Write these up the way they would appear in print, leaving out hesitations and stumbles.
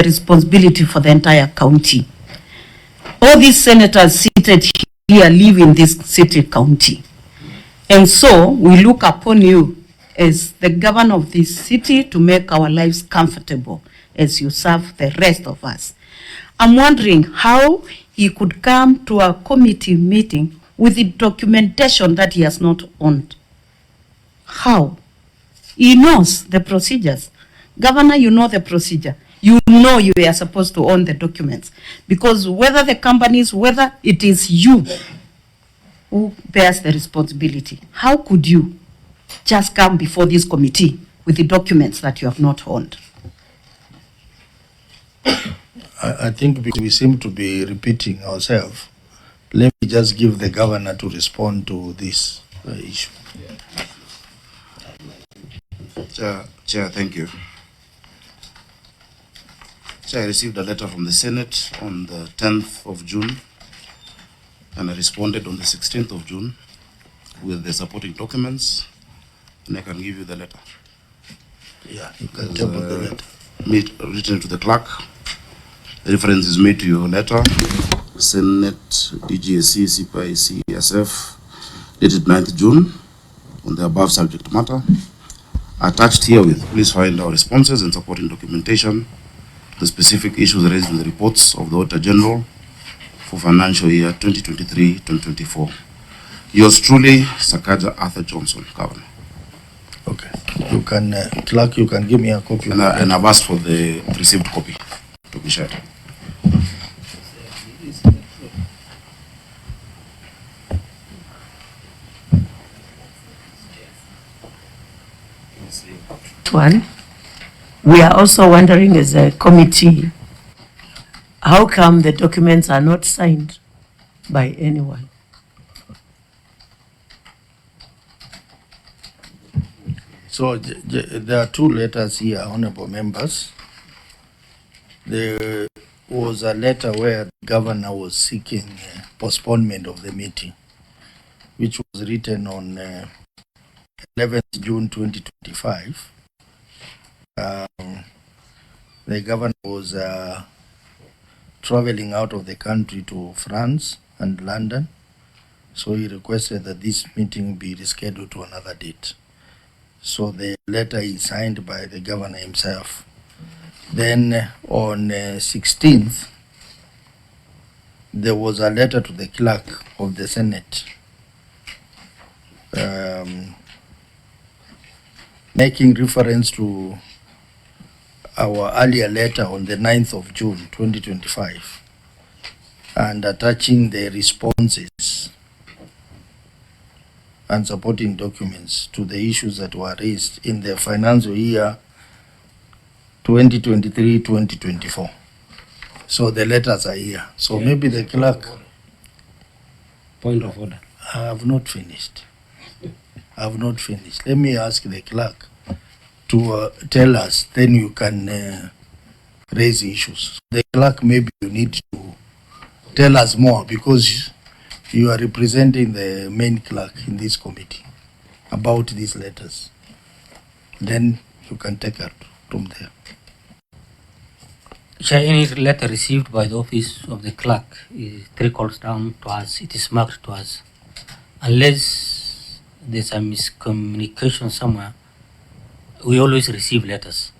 responsibility for the entire county. All these senators seated here live in this city county. And so we look upon you as the governor of this city to make our lives comfortable as you serve the rest of us. I'm wondering how he could come to a committee meeting with the documentation that he has not owned. How? He knows the procedures. Governor, you know the procedure. You know you are supposed to own the documents. Because whether the companies, whether it is you who bears the responsibility, how could you just come before this committee with the documents that you have not owned? I think we seem to be repeating ourselves. Let me just give the governor to respond to this issue. Chair, thank you. Chair, I received a letter from the Senate on the 10th of June, and I responded on the 16th of June with the supporting documents, and I can give you the letter. Yeah, you can table the letter. Written to the clerk. The reference is made to your letter, Senate DGSC CPI CSF, dated 9th June, on the above subject matter. Attached herewith, please find our responses and supporting documentation, the specific issues raised in the reports of the Auditor General for financial year 2023-2024. Yours truly, Sakaja Arthur Johnson, Governor. Okay, you can, clerk, you can give me a copy. And I've asked for the received copy to be shared. One, we are also wondering as a committee, how come the documents are not signed by anyone? So there are two letters here, honorable members. There was a letter where the governor was seeking postponement of the meeting, which was written on 11th June 2025. The governor was traveling out of the country to France and London, so he requested that this meeting be rescheduled to another date. So the letter is signed by the governor himself. Then on 16th, there was a letter to the clerk of the Senate making reference to our earlier letter on the 9th of June 2025 and attaching the responses and supporting documents to the issues that were raised in the financial year 2023-2024. So the letters are here. So yeah, maybe the clerk. Point of order. I have not finished. I have not finished. Let me ask the clerk to tell us, then you can raise issues. The clerk, maybe you need to tell us more because you are representing the main clerk in this committee about these letters. Then you can take it from there. Chair, any letter received by the office of the clerk trickles down to us, it is marked to us. Unless there's a miscommunication somewhere, we always receive letters.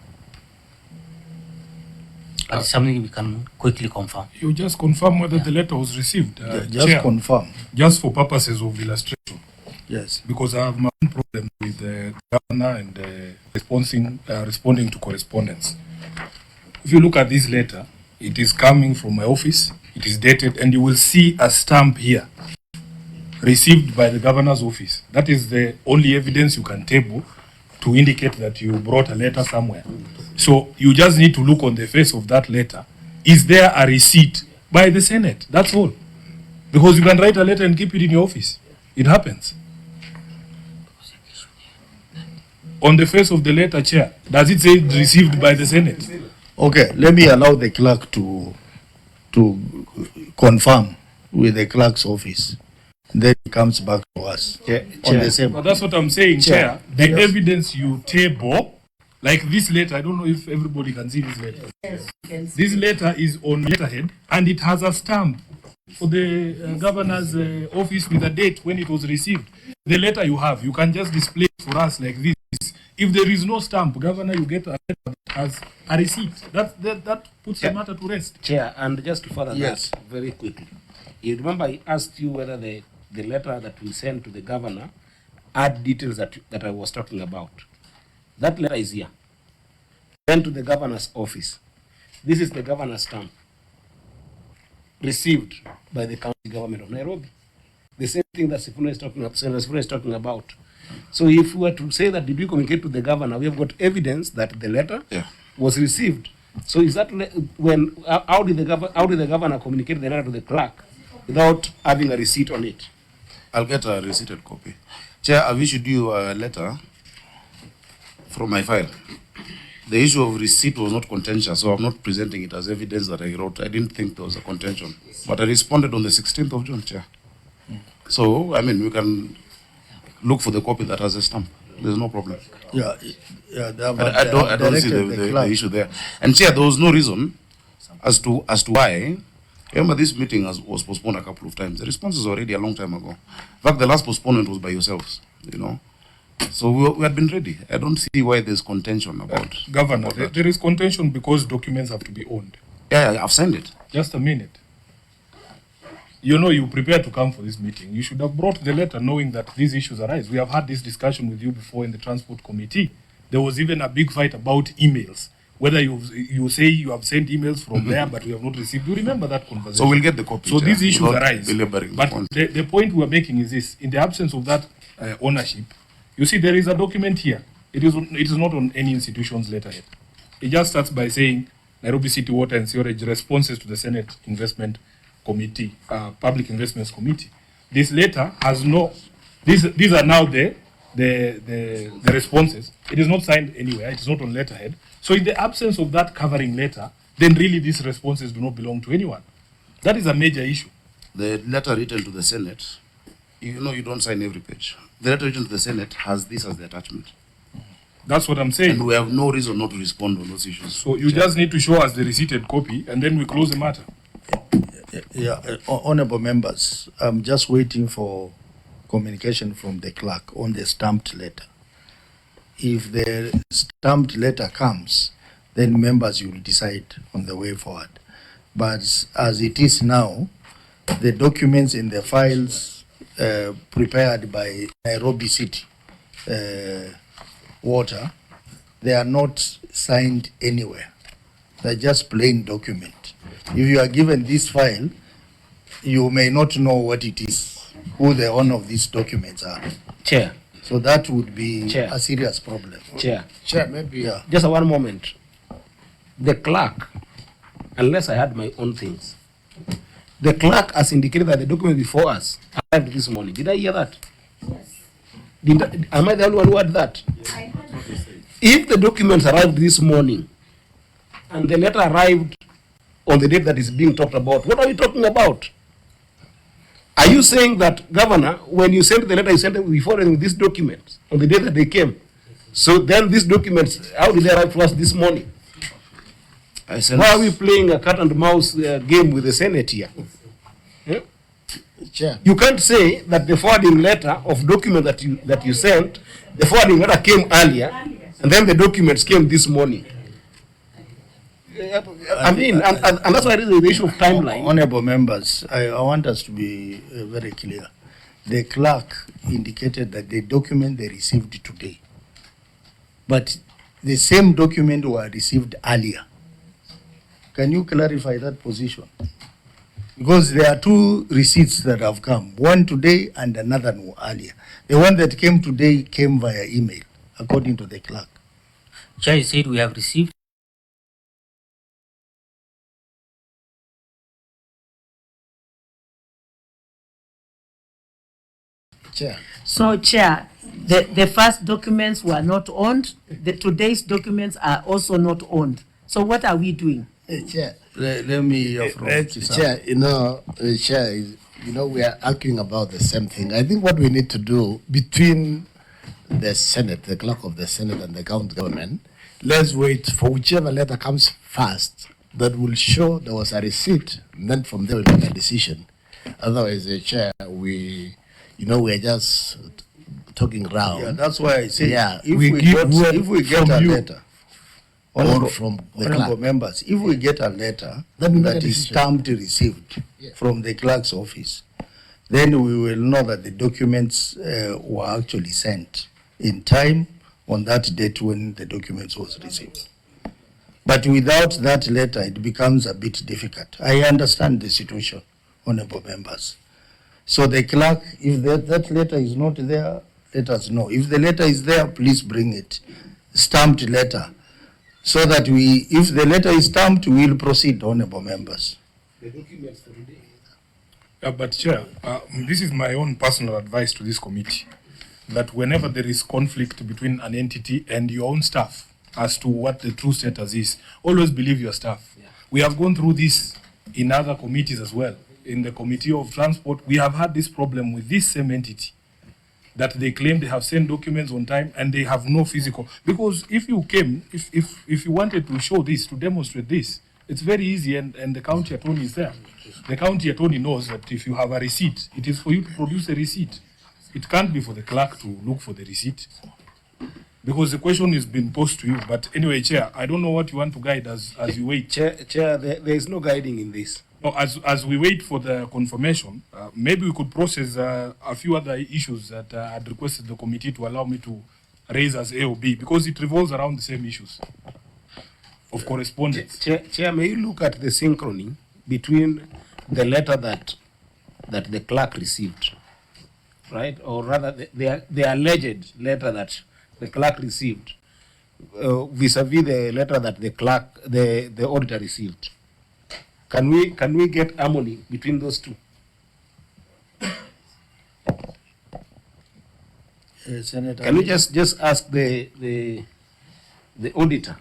But it's something we can quickly confirm. You just confirm whether the letter was received. Just Chair, confirm. Just for purposes of illustration. Yes. Because I have my own problem with the governor and responding to correspondence. If you look at this letter, it is coming from my office, it is dated, and you will see a stamp here, received by the governor's office. That is the only evidence you can table to indicate that you brought a letter somewhere. So you just need to look on the face of that letter. Is there a receipt by the Senate? That's all. Because you can write a letter and keep it in your office. It happens. On the face of the letter, Chair, does it say received by the Senate? Okay, let me allow the clerk to confirm with the clerk's office. Then it comes back to us. On the same. But that's what I'm saying, Chair. The evidence you table Like this letter, I don't know if everybody can see this letter. This letter is on letterhead and it has a stamp for the governor's office with a date when it was received. The letter you have, you can just display it for us like this. If there is no stamp, Governor, you get a letter that has a receipt. That puts the matter to rest. Chair, and just to further Yes. that very quickly. You remember I asked you whether the letter that we sent to the governor had details that I was talking about. That letter is here. Sent to the governor's office. This is the governor's stamp. Received by the county government of Nairobi. The same thing that Sifuna is talking about. So if we were to say that did we communicate to the governor, we have got evidence that the letter was received. So is that when how did the governor communicate the letter to the clerk without having a receipt on it? I'll get a receipted copy. Chair, I've issued you a letter from my file. The issue of receipt was not contentious, so I'm not presenting it as evidence that I wrote. I didn't think there was a contention. But I responded on the 16th of June, Chair. So, I mean, we can look for the copy that has a stamp. There's no problem. Yeah, I don't see the issue there. And Chair, there was no reason as to why. Remember, this meeting was postponed a couple of times. The response is already a long time ago. In fact, the last postponement was by yourselves, you know. So we had been ready. I don't see why there's contention about Governor, about that. there is contention because documents have to be owned. Yeah, I've signed it. Just a minute. You know, you prepared to come for this meeting. You should have brought the letter knowing that these issues arise. We have had this discussion with you before in the Transport Committee. There was even a big fight about emails. Whether you say you have sent emails from there, but we have not received. You remember that conversation? So we'll get the copy. So Chair, these issues without arise. belaboring But point. the point we are making is this: in the absence of that ownership, you see there is a document here. It is not on any institution's letterhead. It just starts by saying Nairobi City Water and Sewerage responses to the Senate Investment Committee, Public Investments Committee. This letter has no. These are now the responses. It is not signed anywhere. It is not on letterhead. So in the absence of that covering letter, then really these responses do not belong to anyone. That is a major issue. The letter written to the Senate, you know, you don't sign every page. The letter written to the Senate has this as the attachment. That's what I'm saying. And we have no reason not to respond on those issues. So you just need to show us the receipted copy and then we close the matter. Yeah, honorable members, I'm just waiting for communication from the clerk on the stamped letter. If the stamped letter comes, then members will decide on the way forward. But as it is now, the documents in the files prepared by Nairobi City Water, they are not signed anywhere. They're just plain document. If you are given this file, you may not know what it is, who the owner of these documents are. Chair. So that would be Chair. a serious problem. Chair. Maybe. Yeah. Just one moment. The clerk, unless I had my own things, the clerk has indicated that the document before us arrived this morning. Did I hear that? Yes. Am I the only one who heard that? If the documents arrived this morning and the letter arrived on the date that is being talked about, what are we talking about? Are you saying that, Governor, when you sent the letter, you sent it before these documents on the day that they came? So then these documents, how did they arrive to us this morning? Why are we playing a cat and mouse game with the Senate here? Yeah? Chair. You can't say that the forwarding letter of document that you sent, the forwarding letter came earlier, and then the documents came this morning. I mean, and that's why it is the issue of timeline. Honorable members, I want us to be very clear. The clerk indicated that the document they received today, but the same document were received earlier. Can you clarify that position? Because there are two receipts that have come, one today and another one earlier. The one that came today came via email, according to the clerk. Chair said we have received. Chair. So, Chair, the first documents were not owned. Today's documents are also not owned. So what are we doing? Chair. Let me hear from Chair, Chair, we are arguing about the same thing. I think what we need to do between the Senate, the clerk of the Senate and the county government, let's wait for whichever letter comes first that will show there was a receipt, and then from there we'll make a decision. Otherwise, Chair, we are just talking round. Yeah, that's why I say, Yeah, if we we give got, word if we get from a you letter, or from the honorable clerk. members, if we get a letter Then we make a that is decision. stamped received Yeah. from the clerk's office, then we will know that the documents were actually sent in time on that date when the documents was received. But without that letter, it becomes a bit difficult. I understand the situation, honorable members. So the clerk, if that letter is not there, let us know. If the letter is there, please bring it, stamped letter, so that if the letter is stamped, we will proceed, honorable members. But Chair, this is my own personal advice to this committee, that whenever there is conflict between an entity and your own staff as to what the true status is, always believe your staff. Yeah. We have gone through this in other committees as well. In the Committee of Transport, we have had this problem with this same entity, that they claim they have sent documents on time and they have no physical. Because if you came, if you wanted to show this, to demonstrate this, it's very easy, and the county attorney is there. The county attorney knows that if you have a receipt, it is for you to produce a receipt. It can't be for the clerk to look for the receipt. Because the question has been posed to you. But anyway, Chair, I don't know what you want to guide as you wait. Chair, there is no guiding in this. No, as we wait for the confirmation, maybe we could process a few other issues that I had requested the committee to allow me to raise as AOB, because it revolves around the same issues of correspondence. Chair, may you look at the synchrony between the letter that the clerk received, right? Or rather, the alleged letter that the clerk received vis-a-vis the letter that the auditor received. Can we get harmony between those two? Senator, Can we just ask the auditor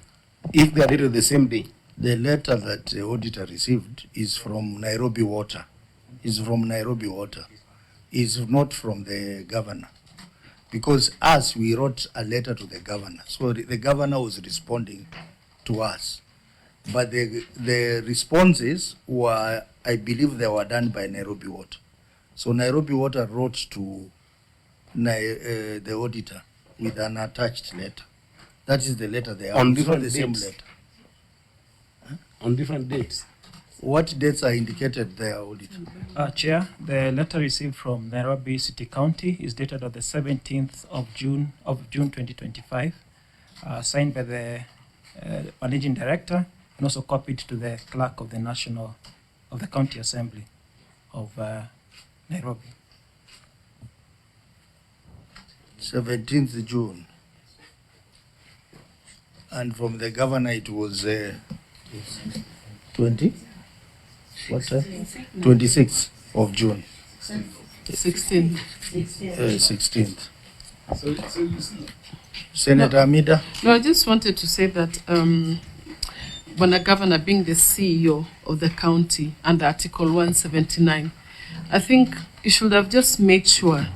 if they are dated the same day? the letter that the auditor received is from Nairobi Water. Is from Nairobi Water. Is not from the governor. Because us, we wrote a letter to the governor. So the governor was responding to us. But the responses were, I believe they were done by Nairobi Water. So Nairobi Water wrote to the auditor with an attached letter. That is the letter they have. On It's not different the same dates. letter. On different dates. What dates are indicated there, auditor? Chair, the letter received from Nairobi City County is dated on the 17th of June 2025, signed by the managing director and also copied to the clerk of the County Assembly of Nairobi. 17th June. And from the governor it was 20? What time? 26th of June. 16. 16th. Senator Amida? No, I just wanted to say that when a governor being the CEO of the county under Article 179, I think you should have just made sure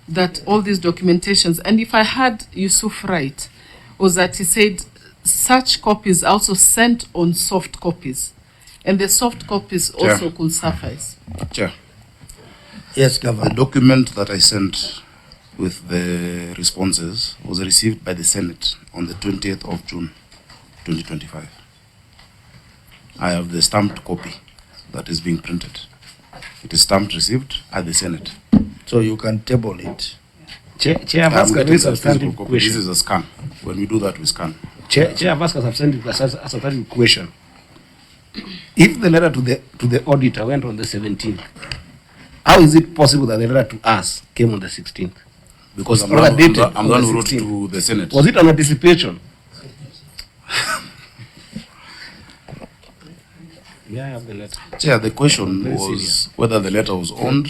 that all these documentations, and if I had Yusuf right, was that he said such copies also sent on soft copies, and the soft copies also could suffice. Chair, Yes, the Governor. document that I sent with the responses was received by the Senate on the 20th of June, 2025. I have the stamped copy that is being printed. It is stamped received at the Senate. So you can table it. Chair, I've asked a very substantive This question. is a scan. When we do that, we scan. Chair, I've asked a substantive question. If the letter to the auditor went on the 17th, how is it possible that the letter to us came on the 16th? Because I'm rather dated the on one the who wrote 16th. to the Senate. Was it an anticipation? Yeah, I have the letter. Chair, the question Very was serious. whether the letter was owned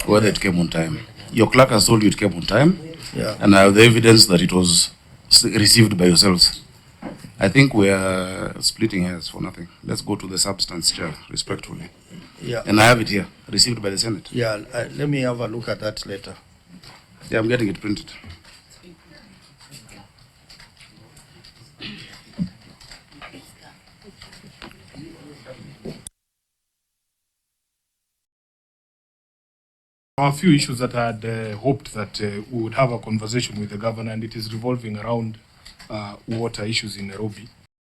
or whether it came on time. Your clerk has told you it came on time, Yeah. and I have the evidence that it was received by yourselves. I think we are splitting hairs for nothing. Let's go to the substance, Chair, respectfully. Yeah. And I have it here, received by the Senate. Yeah, let me have a look at that letter. Yeah, I'm getting it printed. A few issues that I had hoped that we would have a conversation with the governor, and it is revolving around water issues in Nairobi.